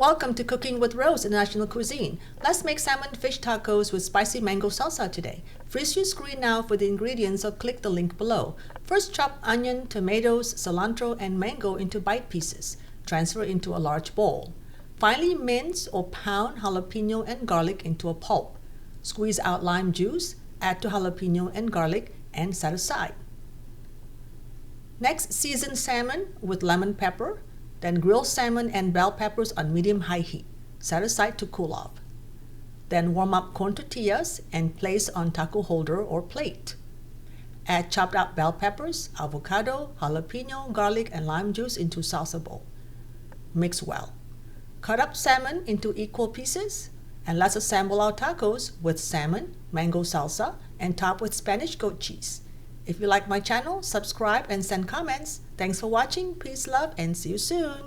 Welcome to Cooking with Rose International Cuisine. Let's make salmon fish tacos with spicy mango salsa today. Freeze your screen now for the ingredients or click the link below. First, chop onion, tomatoes, cilantro, and mango into bite pieces. Transfer into a large bowl. Finely mince or pound jalapeno and garlic into a pulp. Squeeze out lime juice, add to jalapeno and garlic, and set aside. Next, season salmon with lemon pepper. Then grill salmon and bell peppers on medium-high heat. Set aside to cool off. Then warm up corn tortillas and place on taco holder or plate. Add chopped up bell peppers, avocado, jalapeno, garlic, and lime juice into salsa bowl. Mix well. Cut up salmon into equal pieces and let's assemble our tacos with salmon, mango salsa, and top with Spanish goat cheese. If you like my channel, subscribe and send comments. Thanks for watching. Peace, love, and see you soon.